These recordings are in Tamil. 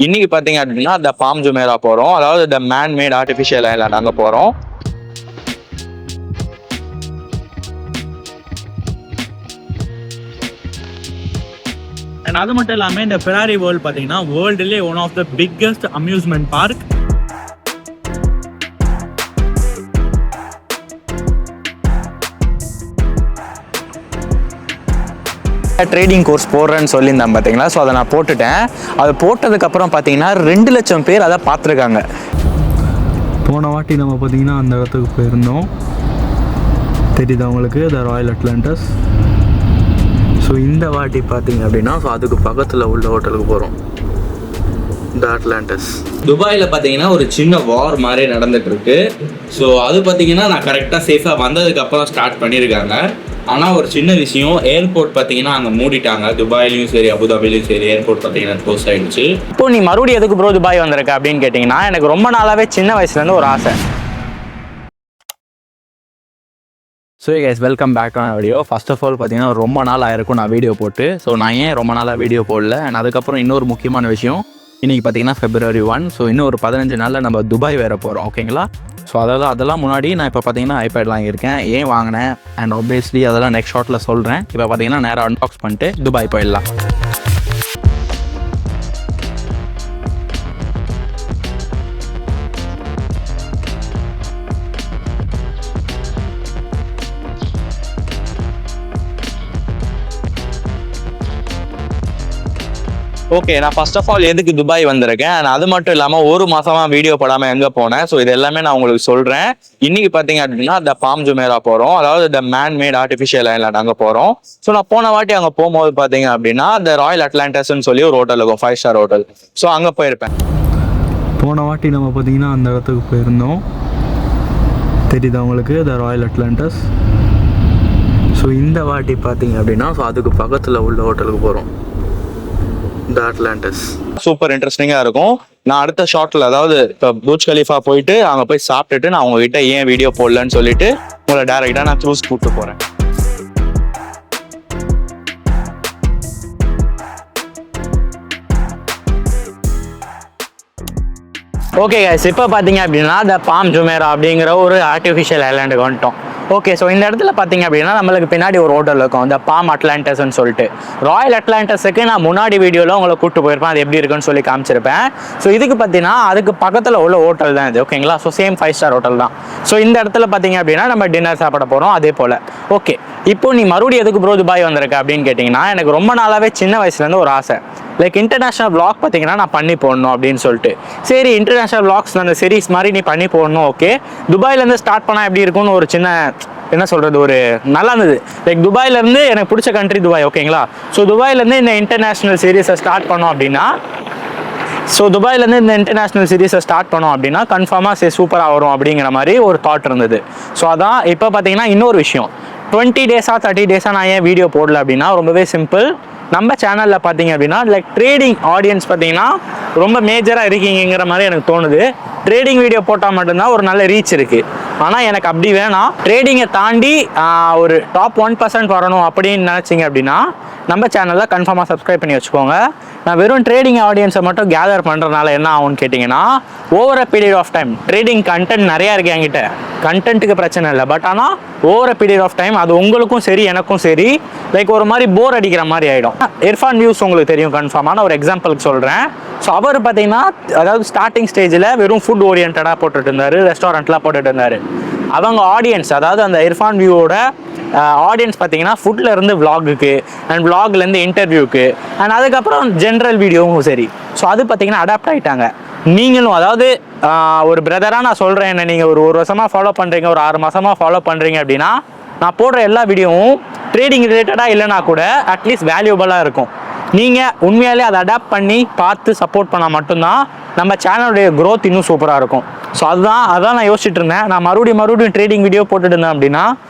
இன்னைக்கு பார்த்தீங்க அப்படின்னா த பாம் ஜுமேரா போகிறோம், அதாவது the man made artificial island அங்கே போகிறோம். அண்ட் அது மட்டும் இல்லாமல் இந்த ஃபெராரி வேர்ல்ட் பார்த்தீங்கன்னா வேர்ல்டுலேயே one of the biggest amusement park. Trading course போடுறேன்னு சொல்லியிருந்தேன் பார்த்தீங்களா. ஸோ அதை நான் போட்டுட்டேன். அது போட்டதுக்கப்புறம் பார்த்தீங்கன்னா 2 லட்சம் பேர் அதை பார்த்துருக்காங்க. போன வாட்டி நம்ம பார்த்தீங்கன்னா அந்த இடத்துக்கு போயிருந்தோம், தெரியுது அவங்களுக்கு, த ராயல் அட்லாண்டஸ். ஸோ இந்த வாட்டி பார்த்தீங்க அப்படின்னா ஸோ அதுக்கு பக்கத்தில் உள்ள ஹோட்டலுக்கு போகிறோம், த அட்லாண்டஸ். துபாயில் பார்த்தீங்கன்னா ஒரு சின்ன வார் மாதிரி நடந்துட்டு இருக்கு. ஸோ அது பார்த்தீங்கன்னா நான் கரெக்டாக சேஃபாக வந்ததுக்கப்புறம் ஸ்டார்ட் பண்ணியிருக்காங்க. ஆனால் ஒரு சின்ன விஷயம், ஏர்போர்ட் பார்த்தீங்கன்னா அங்கே மூடிட்டாங்க. துபாயிலையும் சரி அபுதாபிலையும் சரி ஏர்போர்ட் பார்த்தீங்கன்னா க்ளோஸ் ஆகிடுச்சு. இப்போ நீ மறுபடியும் எதுக்கு ப்ரோ துபாய் வந்திருக்க அப்படின்னு கேட்டிங்கன்னா, எனக்கு ரொம்ப நாளாகவே சின்ன வயசுலேருந்து ஒரு ஆசை. ஸோ கைஸ், வெல்கம் பேக் ஆன வீடியோ. ஃபர்ஸ்ட் ஆஃப் ஆல் பார்த்தீங்கன்னா ரொம்ப நாள் ஆயிருக்கும் நான் வீடியோ போட்டு. ஸோ நான் ஏன் ரொம்ப நாளாக வீடியோ போடல, அண்ட் அதுக்கப்புறம் இன்னொரு முக்கியமான விஷயம், இன்றைக்கி பார்த்தீங்கன்னா February 1. ஸோ இன்னும் ஒரு 15 நாளில் நம்ம துபாய் வேறு போகிறோம், ஓகேங்களா. ஸோ அதெல்லாம் முன்னாடி நான் இப்போ பார்த்தீங்கன்னா ஐபேட் வாங்கியிருக்கேன். ஏன் வாங்கினேன் அண்ட் ஆப்வியஸ்லி அதெல்லாம் நெக்ஸ்ட் ஷார்ட்டில் சொல்கிறேன். இப்போ பார்த்தீங்கன்னா நேராக அன்பாக்ஸ் பண்ணிட்டு துபாய் போயிடலாம். ஓகே, நான் ஃபர்ஸ்ட் ஆஃப் ஆல் எதுக்கு துபாய் வந்திருக்கேன், அண்ட் அது மட்டும் இல்லாமல் ஒரு மாசமா வீடியோ போடாமல் எங்கே போனேன், ஸோ இது எல்லாமே நான் உங்களுக்கு சொல்கிறேன். இன்னைக்கு பார்த்தீங்க அப்படின்னா த பாம் ஜுமேரா போகிறோம், அதாவது the man made artificial island அங்கே போகிறோம். ஸோ நான் போன வாட்டி அங்கே போகும்போது பார்த்தீங்க அப்படின்னா த ராயல் அட்லாண்டஸ்ன்னு சொல்லி ஒரு ஹோட்டல் இருக்கும், 5 ஸ்டார் ஹோட்டல். ஸோ அங்கே போயிருப்பேன். போன வாட்டி நம்ம பார்த்தீங்கன்னா அந்த இடத்துக்கு போயிருந்தோம், தெரியுது அவங்களுக்கு, த ராயல் அட்லாண்டஸ். ஸோ இந்த வாட்டி பார்த்தீங்க அப்படின்னா ஸோ அதுக்கு பக்கத்தில் உள்ள ஹோட்டலுக்கு போகிறோம், த அட்லாண்டஸ். சூப்பர் இன்ட்ரெஸ்டிங்காக இருக்கும். நான் அடுத்த ஷார்ட்ல, அதாவது இப்போ புர்ஜ் கலீஃபா போயிட்டு அங்கே போய் சாப்பிட்டுட்டு நான் உங்ககிட்ட ஏன் வீடியோ போடலன்னு சொல்லிட்டு உங்களை டேரெக்டாக நான் க்ரூஸ் கூப்பிட்டு போகிறேன். ஓகே கைஸ், இப்போ பார்த்தீங்க அப்படின்னா த பாம் ஜுமேரா அப்படிங்கிற ஒரு ஆர்டிஃபிஷியல் ஐலாண்டுக்கு வந்துட்டோம். ஓகே, ஸோ இந்த இடத்துல பார்த்தீங்க அப்படின்னா நம்மளுக்கு பின்னாடி ஒரு ஹோட்டல் இருக்கும், இந்த பாம் அட்லாண்டஸ்ன்னு சொல்லிட்டு. ராயல் அட்லாண்டஸுக்கு நான் முன்னாடி வீடியோவில் உங்களை கூப்பிட்டு போயிருப்பேன், அது எப்படி இருக்குன்னு சொல்லி காமிச்சிருப்பேன். ஸோ இதுக்கு பார்த்தீங்கன்னா அதுக்கு பக்கத்தில் உள்ள ஹோட்டல் தான் இது, ஓகேங்களா. ஸோ சேம் 5 ஸ்டார் ஹோட்டல் தான். ஸோ இந்த இடத்துல பார்த்தீங்க அப்படின்னா நம்ம டின்னர் சாப்பிட போகிறோம், அதே போல். ஓகே, இப்போ நீ மறுபடியும் எதுக்கு ப்ரோ துபாய் வந்திருக்க அப்படின்னு கேட்டிங்கன்னா, எனக்கு ரொம்ப நாளாகவே சின்ன வயசுலேருந்து ஒரு ஆசை, லைக் இன்டர்நேஷ்னல் விளாக் பார்த்தீங்கன்னா நான் பண்ணி போடணும் அப்படின்னு சொல்லிட்டு. சரி, இன்டர்நேஷ்னல் விளாக்ஸ் அந்த சீரீஸ் மாதிரி நீ பண்ணி போடணும், ஓகே. துபாயிலேருந்து ஸ்டார்ட் பண்ணால் எப்படி இருக்கும்னு ஒரு சின்ன, என்ன சொல்கிறது, ஒரு நல்லா இருந்தது. லைக் துபாயிலேருந்து எனக்கு பிடிச்ச கண்ட்ரி துபாய், ஓகேங்களா. ஸோ துபாயிலேருந்து இந்த இன்டர்நேஷ்னல் சீரீஸை ஸ்டார்ட் பண்ணோம் அப்படின்னா கன்ஃபார்மாக சூப்பராக வரும் அப்படிங்கிற மாதிரி ஒரு தாட் இருந்தது. ஸோ அதான் இப்போ பார்த்தீங்கன்னா இன்னொரு விஷயம், 20 டேஸாக 30 டேஸாக நான் ஏன் வீடியோ போடல அப்படின்னா, ரொம்பவே சிம்பிள். நம்ம சேனலில் பார்த்தீங்க அப்படின்னா லைக் ட்ரேடிங் ஆடியன்ஸ் பார்த்தீங்கன்னா ரொம்ப மேஜராக இருக்கீங்கிற மாதிரி எனக்கு தோணுது. ட்ரேடிங் வீடியோ போட்டால் மட்டும்தான் ஒரு நல்ல ரீச் இருக்குது. ஆனால் எனக்கு அப்படி வேணாம், ட்ரேடிங்கை தாண்டி ஒரு டாப் 1% வரணும் அப்படின்னு நினச்சிங்க அப்படின்னா நம்ம சேனலில் கன்ஃபார்மாக சப்ஸ்கிரைப் பண்ணி வச்சுக்கோங்க. நான் வெறும் ட்ரேடிங் ஆடியன்ஸை மட்டும் கேதர் பண்ணுறதுனால என்ன ஆகும்னு கேட்டிங்கன்னா, over a period of time trading content நிறையா இருக்குது என்கிட்ட, கண்டென்ட்டுக்கு பிரச்சனை இல்லை. பட் ஆனால் over a period of time அது உங்களுக்கும் சரி எனக்கும் சரி லைக் ஒரு மாதிரி போர் அடிக்கிற மாதிரி ஆகிடும். இர்ஃபான் வியூஸ் உங்களுக்கு தெரியும் கன்ஃபார்மான, ஒரு எக்ஸாம்பிளுக்கு சொல்கிறேன். ஸோ அவர் பார்த்தீங்கன்னா அதாவது ஸ்டார்டிங் ஸ்டேஜில் வெறும் ஃபுட் ஓரியன்டாக போட்டுட்டு இருந்தார், ரெஸ்டாரண்ட்லாம் போட்டுட்டு இருந்தார். அவங்க ஆடியன்ஸ், அதாவது அந்த இர்ஃபான் வியூவோட ஆடியன்ஸ் பார்த்தீங்கன்னா ஃபுட்டில் இருந்து விளாகுக்கு அண்ட் விளாக்லேருந்து இன்டர்வியூக்கு அண்ட் அதுக்கப்புறம் ஜென்ரல் வீடியோவும் சரி. ஸோ அது பார்த்தீங்கன்னா அடாப்ட் ஆகிட்டாங்க. நீங்களும், அதாவது ஒரு பிரதராக நான் சொல்கிறேன், என்ன நீங்கள் ஒரு வருஷமாக ஃபாலோ பண்ணுறீங்க, ஒரு 6 மாதமாக ஃபாலோ பண்ணுறீங்க அப்படின்னா நான் போடுற எல்லா வீடியோவும் ட்ரேடிங் ரிலேட்டடாக இல்லைனா கூட அட்லீஸ்ட் வேல்யூபலாக இருக்கும். நீங்கள் உண்மையாலே அதை அடாப்ட் பண்ணி பார்த்து சப்போர்ட் பண்ணால் மட்டும்தான் நம்ம சேனலுடைய க்ரோத் இன்னும் சூப்பராக இருக்கும். ஸோ அதான் நான் யோசிச்சுட்டு இருந்தேன். நான் மறுபடியும் ட்ரேடிங் வீடியோ போட்டுட்டு இருந்தேன் அப்படின்னா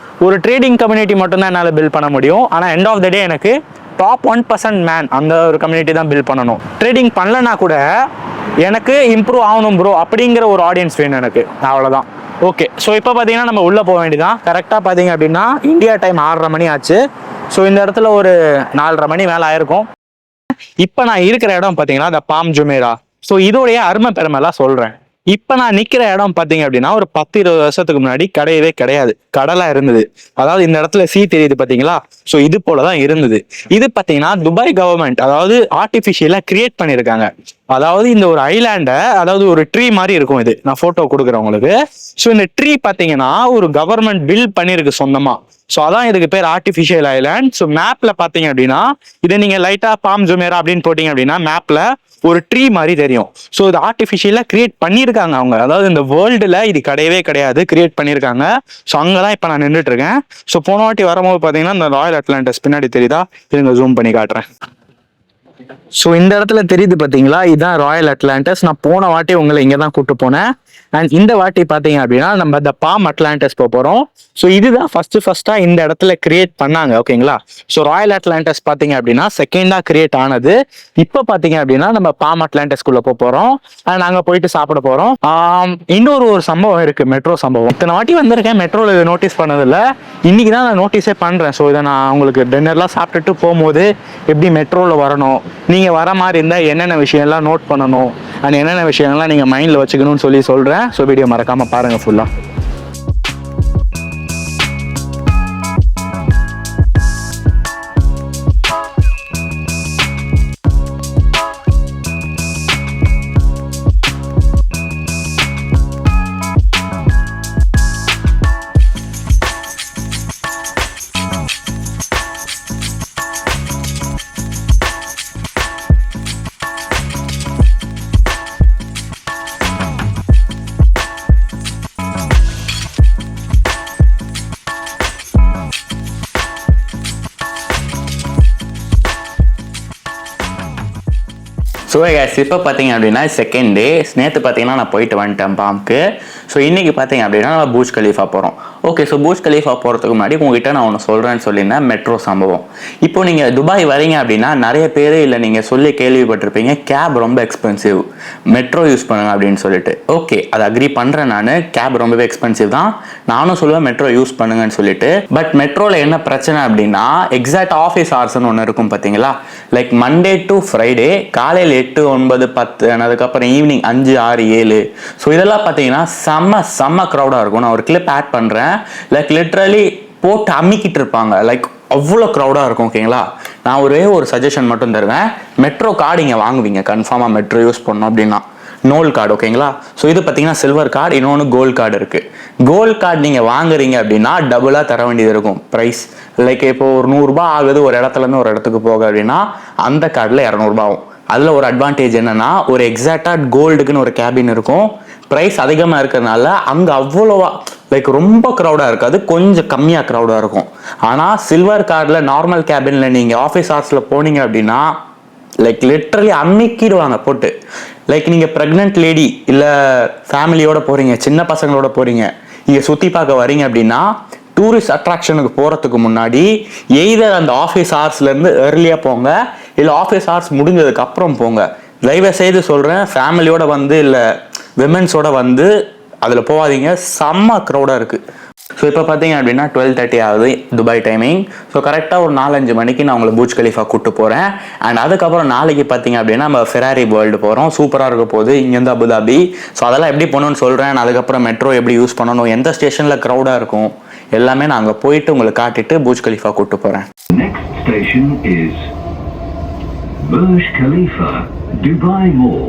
ஒரு ட்ரேடிங் கம்யூனிட்டி மட்டும்தான் என்னால் பில்ட் பண்ண முடியும். ஆனால் எண்ட் ஆஃப் த டே எனக்கு டாப் 1% மேன் அந்த ஒரு கம்யூனிட்டி தான் பில்ட் பண்ணணும். ட்ரேடிங் பண்ணலன்னா கூட எனக்கு இம்ப்ரூவ் ஆகணும் ப்ரோ அப்படிங்கிற ஒரு ஆடியன்ஸ் வேணும் எனக்கு, அவ்வளோதான். ஓகே, ஸோ இப்போ பார்த்தீங்கன்னா நம்ம உள்ளே போக வேண்டியதான். கரெக்டாக பார்த்தீங்க அப்படின்னா இந்தியா டைம் 6:30 மணி ஆச்சு. ஸோ இந்த இடத்துல ஒரு 4:30 மணி மேலே ஆயிருக்கும். இப்போ நான் இருக்கிற இடம் பார்த்தீங்கன்னா த பாம் ஜுமேரா. ஸோ இதோடைய அருமை பெருமைலாம் சொல்றேன். இப்ப நான் நிக்கிற இடம் பாத்தீங்க அப்படின்னா ஒரு 10-20 வருஷத்துக்கு முன்னாடி கிடையவே கிடையாது, கடலா இருந்தது. அதாவது இந்த இடத்துல தெரியுது பாத்தீங்களா, ஸோ இது போலதான் இருந்தது. இது பாத்தீங்கன்னா துபாய் கவர்மெண்ட் அதாவது ஆர்டிபிஷியலா கிரியேட் பண்ணிருக்காங்க. அதாவது இந்த ஒரு ஐலாண்டை, அதாவது ஒரு ட்ரீ மாதிரி இருக்கும், இது நான் போட்டோ கொடுக்குறேன் உங்களுக்கு. ஸோ இந்த ட்ரீ பாத்தீங்கன்னா ஒரு கவர்மெண்ட் பில்ட் பண்ணிருக்கு சொந்தமா. ஸோ அதான் இதுக்கு பேர் ஆர்டிபிஷியல் ஐலாண்ட். ஸோ மேப்ல பாத்தீங்க அப்படின்னா இதை நீங்க லைட்டா பாம் ஜுமேரா அப்படின்னு போட்டீங்க அப்படின்னா மேப்ல ஒரு ட்ரீ மாதிரி தெரியும். ஸோ இது ஆர்டிஃபிஷியலா கிரியேட் பண்ணியிருக்காங்க அவங்க. அதாவது இந்த வேர்ல்டுல இது கிடையவே கிடையாது, கிரியேட் பண்ணியிருக்காங்க. ஸோ அங்கதான் இப்ப நான் நின்றுட்டு இருக்கேன். ஸோ போன வாட்டி வரும்போது பாத்தீங்கன்னா இந்த ராயல் அட்லாண்டஸ் பின்னாடி தெரியுதா, இதுங்க ஜூம் பண்ணி காட்டுறேன். ஸோ இந்த இடத்துல தெரியுது பாத்தீங்களா, இதுதான் ராயல் அட்லாண்டஸ். நான் போன வாட்டி உங்களை இங்க தான் கூட்டு போனேன். அண்ட் இந்த வாட்டி பாத்தீங்க அப்படின்னா நம்ம இந்த பாம் அட்லாண்டஸ் போறோம். ஸோ இதுதான் ஃபர்ஸ்டா இந்த இடத்துல கிரியேட் பண்ணாங்க, ஓகேங்களா. ஸோ ராயல் அட்லாண்டஸ் பாத்தீங்க அப்படின்னா செகண்டா கிரியேட் ஆனது. இப்போ பாத்தீங்க அப்படின்னா நம்ம பாம் அட்லாண்டஸ்குள்ள போறோம். அண்ட் நாங்க போயிட்டு சாப்பிட போறோம். இன்னொரு சம்பவம் இருக்கு, மெட்ரோ சம்பவம். இத்தனை வாட்டி வந்திருக்கேன், மெட்ரோல இதை நோட்டீஸ் பண்ணதில்ல. இன்னைக்கு தான் நான் நோட்டீஸே பண்றேன். ஸோ இதை நான் உங்களுக்கு டின்னர்லாம் சாப்பிட்டுட்டு போகும்போது எப்படி மெட்ரோல வரணும், நீங்க வர மாதிரி இருந்தா என்னென்ன விஷயம்லாம் நோட் பண்ணணும் அண்ட் என்னென்ன விஷயங்கள்லாம் நீங்க மைண்ட்ல வச்சுக்கணும்னு சொல்றேன். ஸோ வீடியோ மறக்காம பாருங்க ஃபுல்லா. ஸோ கேஸ் இப்போ பார்த்தீங்க அப்படின்னா செகண்ட் டே. நேற்று பார்த்தீங்கன்னா நான் போயிட்டு வந்துட்டேன் பாம்க்கு. ஸோ இன்றைக்கி பார்த்தீங்க அப்படின்னா நம்ம பூஜ் கலீஃபா போகிறோம். ஓகே, ஸோ பூஜ் கலீஃபா போகிறதுக்கு முன்னாடி உங்ககிட்ட நான் ஒன்று சொல்கிறேன்னு சொல்லியிருந்தேன், மெட்ரோ சம்பவம். இப்போ நீங்கள் துபாய் வரீங்க அப்படின்னா நிறைய பேர் இல்லை நீங்கள் சொல்லி கேள்விப்பட்டிருப்பீங்க கேப் ரொம்ப எக்ஸ்பென்சிவ், மெட்ரோ யூஸ் பண்ணுங்க அப்படின்னு சொல்லிட்டு. ஓகே, அதை அக்ரி பண்ணுறேன் நான். கேப் ரொம்பவே எக்ஸ்பென்சிவ் தான், நானும் சொல்லுவேன் மெட்ரோ யூஸ் பண்ணுங்கன்னு சொல்லிட்டு. பட் மெட்ரோவில் என்ன பிரச்சனை அப்படின்னா எக்ஸாக்ட் ஆஃபீஸ் ஹவர்ஸ்னு ஒன்று இருக்கும் பார்த்தீங்களா. லைக் மண்டே டு ஃப்ரைடே காலையில் 8, 9, 10 அதுக்கப்புறம் ஈவினிங் 5, 6, 7. ஸோ இதெல்லாம் பார்த்தீங்கன்னா செம்ம க்ரௌடாக இருக்கும். நான் ஒரு கிளிப் ஆட் பண்ணுறேன். லைக் லிட்ரலி போட்டு அம்மிக்கிட்டு இருப்பாங்க, லைக் அவ்வளோ க்ரௌடாக இருக்கும், ஓகேங்களா. நான் ஒரே ஒரு சஜஷன் மட்டும் தருவேன், மெட்ரோ கார்டு இங்கே வாங்குவீங்க கன்ஃபார்மாக மெட்ரோ யூஸ் பண்ணோம் அப்படின்னா. நோல் கார்டு, ஓகேங்களா. ஸோ இது பார்த்தீங்கன்னா சில்வர் கார்டு, இன்னொன்று கோல்டு கார்டு இருக்குது. கோல்டு கார்டு நீங்கள் வாங்குறீங்க அப்படின்னா டபுளாக தர வேண்டியது இருக்கும் ப்ரைஸ். லைக் இப்போ ஒரு 100 ரூபாய் ஆகுது ஒரு இடத்துலேருந்து ஒரு இடத்துக்கு போக அப்படின்னா அந்த கார்டில் 200 ரூபாய் ஆகும். அதில் ஒரு அட்வான்டேஜ் என்னன்னா ஒரு எக்ஸாக்டாக கோல்டுக்குன்னு ஒரு கேபின் இருக்கும். ப்ரைஸ் அதிகமாக இருக்கிறதுனால அங்கே அவ்வளோவா லைக் ரொம்ப க்ரௌடாக இருக்காது, கொஞ்சம் கம்மியாக க்ரௌடாக இருக்கும். ஆனால் சில்வர் கார்டில் நார்மல் கேபினில் நீங்கள் ஆஃபீஸ் ஹவர்ஸில் போனீங்க அப்படின்னா லைக் லிட்ரலி அன்னைக்கிடுவாங்க போட்டு. லைக் நீங்கள் ப்ரெக்னென்ட் லேடி இல்லை ஃபேமிலியோட போகிறீங்க, சின்ன பசங்களோட போகிறீங்க, இங்கே சுற்றி பார்க்க வரீங்க அப்படின்னா டூரிஸ்ட் அட்ராக்ஷனுக்கு போகிறதுக்கு முன்னாடி எய்தர் அந்த ஆஃபீஸ் ஹவர்ஸ்லேருந்து ஏர்லியாக போங்க, இல்லை ஆஃபீஸ் ஹவர்ஸ் முடிஞ்சதுக்கு அப்புறம் போங்க. தயவு செய்து சொல்கிறேன், ஃபேமிலியோட வந்து இல்லை விமென்ஸோட வந்து அதில் போகாதீங்க, செம்ம க்ரௌடாக இருக்குது. ஸோ இப்போ பார்த்தீங்க அப்படின்னா 12:30 ஆகுது துபாய் டைமிங். ஸோ கரெக்டாக ஒரு 4-5 மணிக்கு நான் உங்களை பூஜ் கலீஃபா கூப்பிட்டு போகிறேன். அண்ட் அதுக்கப்புறம் நாளைக்கு பார்த்தீங்க அப்படின்னா நம்ம ஃபெராரி வேர்ல்டு போகிறோம். சூப்பராக இருக்க போகுது இங்கேருந்து அபுதாபி. ஸோ அதெல்லாம் எப்படி பண்ணணும்னு சொல்கிறேன். அதுக்கப்புறம் மெட்ரோ எப்படி யூஸ் பண்ணணும், எந்த ஸ்டேஷனில் க்ரௌடாக இருக்கும், எல்லாமே நான் அங்கே போயிட்டு உங்களுக்கு காட்டிட்டு பூஜ் கலீஃபா கூப்பிட்டு போகிறேன். Next station is Burj Khalifa, Dubai Mall.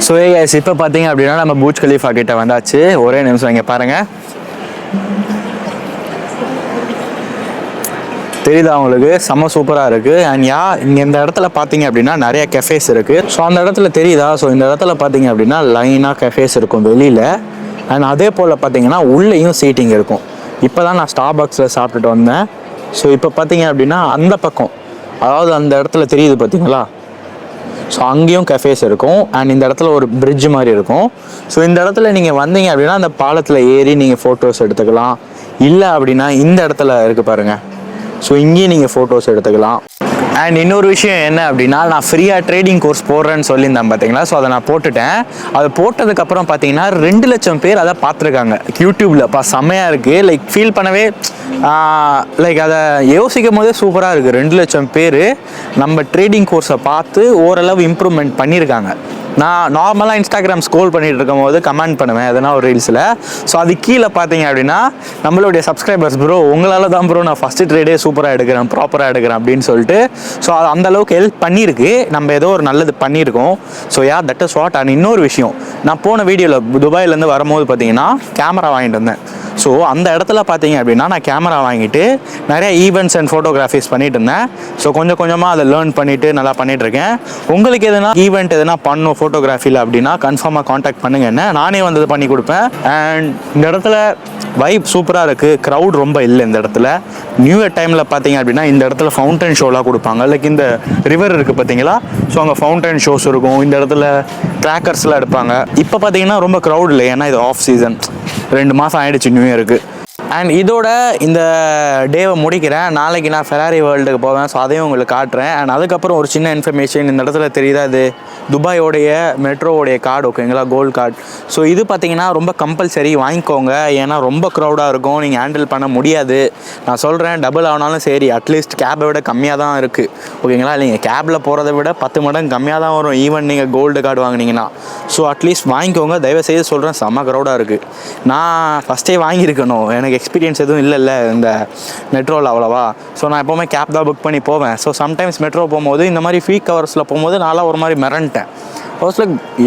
So guys இப்போ பார்த்தீங்க அப்படின்னா நம்ம பூஜ் கலீஃபா கிட்ட வந்தாச்சு. ஒரே நிமிஷம் இங்கே பாருங்கள், தெரியுதா உங்களுக்கு, செம்ம சூப்பராக இருக்குது. அண்ட் இங்கே இந்த இடத்துல பார்த்தீங்க அப்படின்னா நிறைய கெஃபேஸ் இருக்குது. ஸோ அந்த இடத்துல தெரியுதா, ஸோ இந்த இடத்துல பார்த்தீங்க அப்படின்னா லைனாக கெஃபேஸ் இருக்கும் வெளியில். அண்ட் அதே போல் பார்த்தீங்கன்னா உள்ளேயும் சீட்டிங் இருக்கும். இப்போ தான் நான் ஸ்டார்பக்ஸில் சாப்பிட்டுட்டு வந்தேன். ஸோ இப்போ பார்த்தீங்க அப்படின்னா அந்த பக்கம், அதாவது அந்த இடத்துல தெரியுது பார்த்தீங்களா, ஸோ அங்கேயும் கஃபேஸ் இருக்கும். அண்ட் இந்த இடத்துல ஒரு பிரிட்ஜ் மாதிரி இருக்கும். ஸோ இந்த இடத்துல நீங்கள் வந்தீங்க அப்படின்னா அந்த பாலத்தில் ஏறி நீங்கள் ஃபோட்டோஸ் எடுத்துக்கலாம். இல்லை அப்படின்னா இந்த இடத்துல இருக்குது பாருங்கள், ஸோ இங்கேயும் நீங்கள் ஃபோட்டோஸ் எடுத்துக்கலாம். அண்ட் இன்னொரு விஷயம் என்ன அப்படின்னா, நான் ஃப்ரீயாக ட்ரேடிங் கோர்ஸ் போடுறேன்னு சொல்லியிருந்தேன் பார்த்தீங்களா. ஸோ அதை நான் போட்டுட்டேன். அது போட்டதுக்கப்புறம் பார்த்தீங்கன்னா 2 லட்சம் பேர் அதை பார்த்துருக்காங்க யூடியூப்பில். செம்மையாக இருக்குது. லைக் ஃபீல் பண்ணவே லைக் அதை யோசிக்கும் போதே சூப்பராக இருக்குது. 2 லட்சம் பேர் நம்ம ட்ரேடிங் கோர்ஸை பார்த்து ஓரளவு இம்ப்ரூவ்மெண்ட் பண்ணியிருக்காங்க. நான் நார்மலாக இன்ஸ்டாகிராம் ஸ்க்ரோல் பண்ணிகிட்டு இருக்கும் போது கமெண்ட் பண்ணுவேன் எதனா ஒரு ரீல்ஸில். ஸோ அது கீழே பார்த்தீங்க அப்படின்னா நம்மளுடைய சப்ஸ்கிரைபர்ஸ், ப்ரோ உங்களால் தான் ப்ரோ நான் ஃபஸ்ட்டு ட்ரேடே சூப்பராக எடுக்கிறேன், ப்ராப்பராக எடுக்கிறேன் அப்படின்னு சொல்லிட்டு. ஸோ அது அந்தளவுக்கு ஹெல்ப் பண்ணியிருக்கு. நம்ம ஏதோ ஒரு நல்லது பண்ணியிருக்கோம். So that is what. And இன்னொரு விஷயம், நான் போன வீடியோவில் துபாயிலேருந்து வரும்போது பார்த்தீங்கன்னா கேமரா வாங்கிட்டு வந்தேன். ஸோ அந்த இடத்துல பார்த்தீங்க அப்படின்னா நான் கேமரா வாங்கிட்டு நிறைய ஈவெண்ட்ஸ் அண்ட் ஃபோட்டோகிராஃபிஸ் பண்ணிட்டு இருந்தேன். ஸோ கொஞ்சம் கொஞ்சமாக அதை லேர்ன் பண்ணிவிட்டு நல்லா பண்ணிகிட்ருக்கேன். உங்களுக்கு எதுனா ஈவெண்ட் எதுனா பண்ணணும் ஃபோட்டோகிராஃபியில் அப்படின்னா கன்ஃபார்மாக காண்டாக்ட் பண்ணுங்க. என்ன நானே வந்து பண்ணி கொடுப்பேன். அண்ட் இந்த இடத்துல வைப் சூப்பராக இருக்குது. க்ரௌட் ரொம்ப இல்லை இந்த இடத்துல. நியூ இயர் டைமில் பார்த்தீங்க அப்படின்னா இந்த இடத்துல ஃபவுண்டன் ஷோலாம் கொடுப்பாங்க. லைக் இந்த ரிவர் இருக்குது பார்த்தீங்களா. ஸோ அங்கே ஃபவுண்டன் ஷோஸ் இருக்கும். இந்த இடத்துல ட்ராக்கர்ஸ்லாம் எடுப்பாங்க. இப்போ பார்த்தீங்கன்னா ரொம்ப க்ரௌட் இல்லை, ஏன்னா இது ஆஃப் சீசன். 2 மாதம் ஆகிடுச்சு நியூ இயருக்கு. அண்ட் இதோட இந்த டேவை முடிக்கிறேன். நாளைக்கு நான் ஃபெராரி வேர்ல்டுக்கு போவேன். ஸோ அதையும் உங்களுக்கு காட்டுறேன். அண்ட் அதுக்கப்புறம் ஒரு சின்ன இன்ஃபர்மேஷன், இந்த இடத்துல தெரியுதா, இது துபாயோடைய மெட்ரோவோடைய கார்டு, ஓகேங்களா, கோல்டு கார்டு. ஸோ இது பார்த்தீங்கன்னா ரொம்ப கம்பல்சரி வாங்கிக்கோங்க. ஏன்னா ரொம்ப க்ரௌடாக இருக்கும், நீங்கள் ஹேண்டில் பண்ண முடியாது. நான் சொல்கிறேன், டபுள் ஆனாலும் சரி, அட்லீஸ்ட் கேபை விட கம்மியாக தான் இருக்குது, ஓகேங்களா. நீங்கள் கேபில் போகிறத விட 10 மடங்கு கம்மியாக தான் வரும் ஈவன் நீங்கள் கோல்டு கார்டு வாங்கினீங்கன்னா. ஸோ அட்லீஸ்ட் வாங்கிக்கோங்க, தயவுசெய்து சொல்கிறேன். செம்ம க்ரௌடாக இருக்குது. நான் ஃபஸ்ட்டே வாங்கியிருக்கணும், எனக்கு எக்ஸ்பீரியன்ஸ் எதுவும் இல்லைல்ல இந்த மெட்ரோவில் அவ்வளோவா. ஸோ நான் எப்போவுமே கேப் தான் புக் பண்ணி போவேன். ஸோ சம்டைம்ஸ் மெட்ரோ போகும்போது இந்த மாதிரி பீக் ஹவர்ஸில் போகும்போது நான்லாம் ஒரு மாதிரி மிரண்டேன். ஃபர்ஸ்ட்ல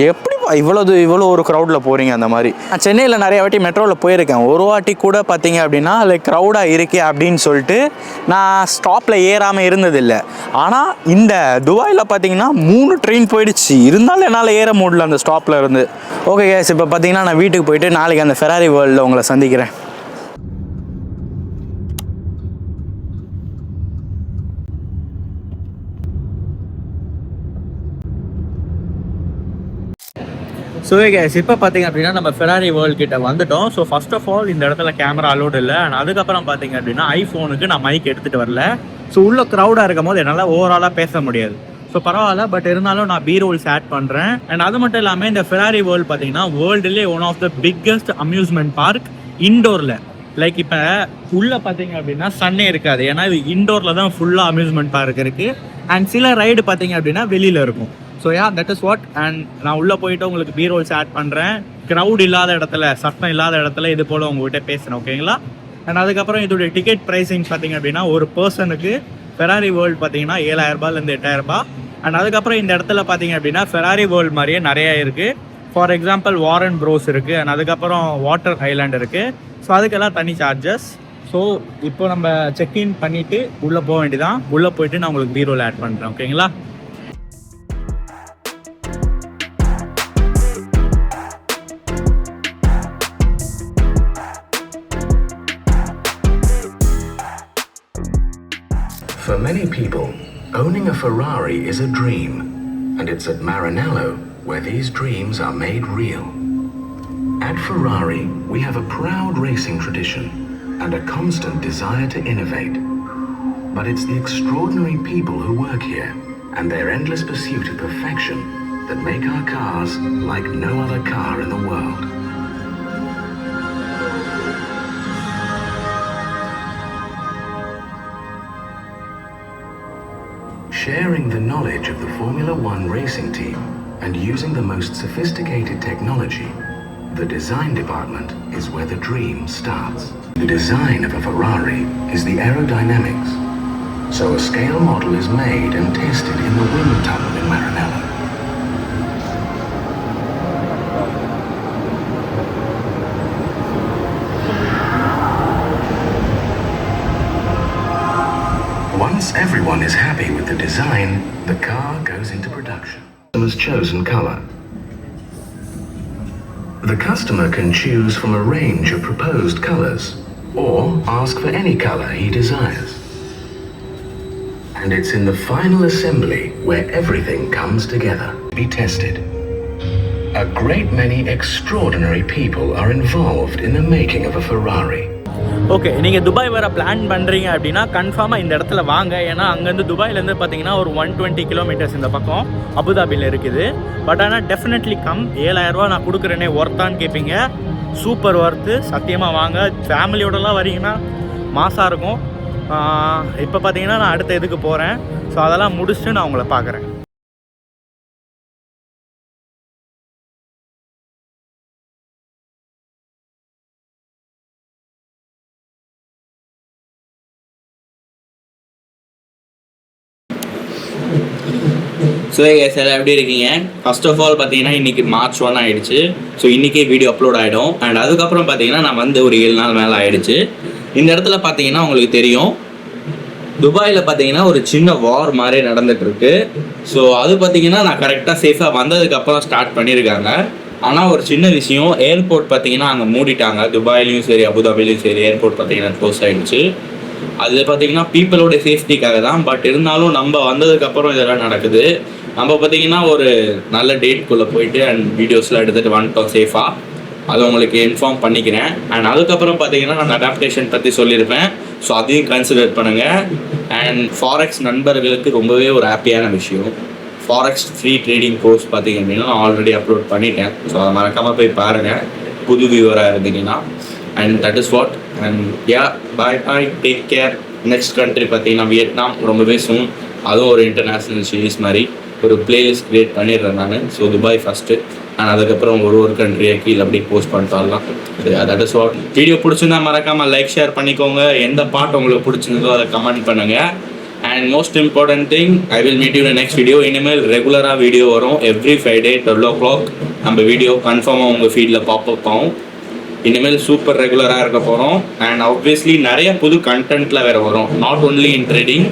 எப்படிப்பா இவ்வளோ ஒரு க்ரௌடில் போகிறீங்க அந்த மாதிரி. நான் சென்னையில் நிறைய வாட்டி மெட்ரோவில் போயிருக்கேன். ஒரு வாட்டி கூட பார்த்தீங்க அப்படின்னா லைக் க்ரௌடாக இருக்கே அப்படின்னு சொல்லிட்டு நான் ஸ்டாப்பில் ஏறாமல் இருந்ததில்லை. ஆனால் இந்த துபாயில் பார்த்தீங்கன்னா 3 ட்ரெயின் போயிடுச்சு, இருந்தாலும் என்னால் ஏற முடியல அந்த ஸ்டாப்பில் இருந்து. ஓகே கேஸ், இப்போ பார்த்தீங்கன்னா நான் வீட்டுக்கு போயிட்டு நாளைக்கு அந்த ஃபெராரி வேர்ல்டில் உங்களை சந்திக்கிறேன். ஸோ கேஸ், இப்போ பார்த்தீங்க அப்படின்னா நம்ம ஃபெராரி வேர்ல்டு கிட்ட வந்துட்டோம். ஸோ ஃபர்ஸ்ட் ஆஃப் ஆல் இந்த இடத்துல கேமரா அலோடு இல்லை. அண்ட் அதுக்கப்புறம் பார்த்தீங்க அப்படின்னா ஐஃபோனுக்கு நான் மைக் எடுத்துகிட்டு வரல. ஸோ உள்ள க்ரௌடாக இருக்கும் போது என்னால் ஓவராலாக பேச முடியாது. ஸோ பரவாயில்ல, பட் இருந்தாலும் நான் பி-ரோல்ஸ் ஆட் பண்ணுறேன். அண்ட் அது மட்டும் இல்லாமல் இந்த ஃபெராரி வேர்ல்டு பார்த்தீங்கன்னா வேர்ல்டுலேயே one of the biggest amusement park இண்டோரில். லைக் இப்போ உள்ளே பார்த்தீங்க அப்படின்னா சன்னே இருக்காது, ஏன்னா இது இண்டோரில் தான் ஃபுல்லாக அம்யூஸ்மெண்ட் பார்க் இருக்குது. அண்ட் சில ரைடு பார்த்தீங்க அப்படின்னா வெளியில் இருக்கும். So that is what. And நான் உள்ளே போயிட்டு உங்களுக்கு பி-ரோல்ஸ் ஆட் பண்ணுறேன். க்ரௌட் இல்லாத இடத்துல, சத்தம் இல்லாத இடத்துல இது போல் உங்கள்கிட்ட பேசுகிறேன், ஓகேங்களா. அண்ட் அதுக்கப்புறம் இதோடைய டிக்கெட் ப்ரைஸிங் பார்த்தீங்க அப்படின்னா ஒரு பர்சனுக்கு ஃபெராரி வேர்ல்டு பார்த்தீங்கன்னா 7,000 ரூபாயிலேருந்து 8,000 ரூபாய். அண்ட் அதுக்கப்புறம் இந்த இடத்துல பார்த்தீங்க அப்படின்னா ஃபெராரி வேர்ல்டு மாதிரியே நிறையா இருக்குது. ஃபார் எக்ஸாம்பிள் வாரன் ப்ரோஸ் இருக்குது. அண்ட் அதுக்கப்புறம் வாட்டர் ஐலாண்ட் இருக்குது. ஸோ அதுக்கெல்லாம் தனி சார்ஜஸ். ஸோ இப்போ நம்ம செக்இன் பண்ணிவிட்டு உள்ளே போக வேண்டியதான். உள்ளே போயிட்டு நான் உங்களுக்கு பி-ரோல் ஆட் பண்ணுறேன், ஓகேங்களா. For many people, owning a Ferrari is a dream, and it's at Maranello where these dreams are made real. At Ferrari, we have a proud racing tradition and a constant desire to innovate. But it's the extraordinary people who work here and their endless pursuit of perfection that make our cars like no other car in the world. Sharing the knowledge of the Formula One racing team and using the most sophisticated technology, the design department is where the dream starts. The design of a Ferrari is the aerodynamics. So a scale model is made and tested in the wind tunnel in Maranello. Once everyone is happy with the design, the car goes into production. The customer's chosen color. The customer can choose from a range of proposed colors or ask for any color he desires. And it's in the final assembly where everything comes together to be tested. A great many extraordinary people are involved in the making of a Ferrari. Okay, நீங்கள் துபாய் வர பிளான் பண்ணுறீங்க அப்படின்னா கன்ஃபார்மாக இந்த இடத்துல வாங்க. ஏன்னா அங்கேருந்து துபாயிலேருந்து பார்த்தீங்கன்னா ஒரு 120 கிலோமீட்டர்ஸ் இந்த பக்கம் அபுதாபியில் இருக்குது. பட் ஆனால் டெஃபினெட்லி கம். 7,000 ரூபா நான் கொடுக்குறேனே ஒர்த்தான்னு கேட்பீங்க. சூப்பர் ஒர்த்து, சத்தியமாக வாங்க. ஃபேமிலியோடலாம் வரீங்கன்னா மாசாக இருக்கும். இப்போ பார்த்தீங்கன்னா நான் அடுத்த இதுக்கு போகிறேன். ஸோ அதெல்லாம் முடிச்சுட்டு நான் உங்களை பார்க்குறேன். ஸோ சார் எப்படி இருக்கீங்க? ஃபர்ஸ்ட் ஆஃப் ஆல் பார்த்தீங்கன்னா இன்றைக்கி March 1 ஆகிடுச்சு. ஸோ இன்றைக்கே வீடியோ அப்லோட் ஆகிடும். அண்ட் அதுக்கப்புறம் பார்த்தீங்கன்னா நான் வந்து ஒரு 7 நாள் மேலே ஆகிடுச்சு. இந்த இடத்துல பார்த்தீங்கன்னா உங்களுக்கு தெரியும், துபாயில் பார்த்தீங்கன்னா ஒரு சின்ன வார் மாதிரி நடந்துகிட்ருக்கு. ஸோ அது பார்த்தீங்கன்னா நான் கரெக்டாக சேஃபாக வந்ததுக்கப்புறம் ஸ்டார்ட் பண்ணியிருக்காங்க. ஆனால் ஒரு சின்ன விஷயம், ஏர்போர்ட் பார்த்தீங்கன்னா அங்கே மூடிட்டாங்க. துபாயிலையும் சரி அபுதாபிலையும் சரி ஏர்போர்ட் பார்த்தீங்கன்னா க்ளோஸ் ஆகிடுச்சு. அது பார்த்தீங்கன்னா பீப்புளோட சேஃப்டிக்காக தான். பட் இருந்தாலும் நம்ம வந்ததுக்கப்புறம் இதெல்லாம் நடக்குது. நம்ம பார்த்தீங்கன்னா ஒரு நல்ல டேட்குள்ளே போயிட்டு அண்ட் வீடியோஸ்லாம் எடுத்துகிட்டு வந்துட்டோம் சேஃபாக. அதை உங்களுக்கு இன்ஃபார்ம் பண்ணிக்கிறேன். அண்ட் அதுக்கப்புறம் பார்த்தீங்கன்னா நான் அடாப்டேஷன் பற்றி சொல்லியிருப்பேன். ஸோ அதையும் கன்சிடர் பண்ணுங்கள். அண்ட் ஃபாரெக்ஸ் நண்பர்களுக்கு ரொம்பவே ஒரு ஹாப்பியான விஷயம், ஃபாரெக்ஸ் ஃப்ரீ ட்ரேடிங் கோர்ஸ் பார்த்தீங்க அப்படின்னா நான் ஆல்ரெடி அப்லோட் பண்ணிட்டேன். ஸோ அதை மறக்காமல் போய் பாருங்கள் புது வியூவராக இருந்தீங்கன்னா. And that is what. And yeah bye take care. Next country பார்த்தீங்கன்னா வியட்நாம் ரொம்பவே சூன். அதுவும் ஒரு இன்டர்நேஷ்னல் சீரீஸ் மாதிரி ஒரு பிளேலிஸ்ட் க்ரியேட் பண்ணிடுறேன் நான். ஸோ துபாய் ஃபஸ்ட்டு அண்ட் அதுக்கப்புறம் ஒரு கண்ட்ரியை கீழே அப்படி போஸ்ட் பண்ணிட்டாலாம். That is what. வீடியோ பிடிச்சிருந்தா மறக்காமல் லைக் ஷேர் பண்ணிக்கோங்க. எந்த பாட்டு உங்களுக்கு பிடிச்சிருந்தோ அதை கமெண்ட் பண்ணுங்கள். And most important thing, I will meet you in next video. இனிமேல் ரெகுலராக வீடியோ வரும். எவ்ரி ஃப்ரைடே 12 o'clock நம்ம வீடியோ கன்ஃபார்மாக உங்கள் ஃபீல்டில் பாப்அப் ஆகும். இனிமேல் சூப்பர் ரெகுலராக இருக்க போகிறோம். அண்ட் ஆப்வியஸ்லி நிறைய புது கண்டென்ட்டில் வேறு வரும், not only in trading.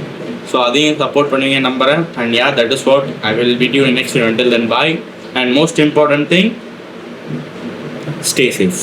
So அதையும் சப்போர்ட் பண்ணுவீங்க நம்புகிறேன். And yeah that is what. I will meet you in next video. Until then, bye. And most important thing, stay safe.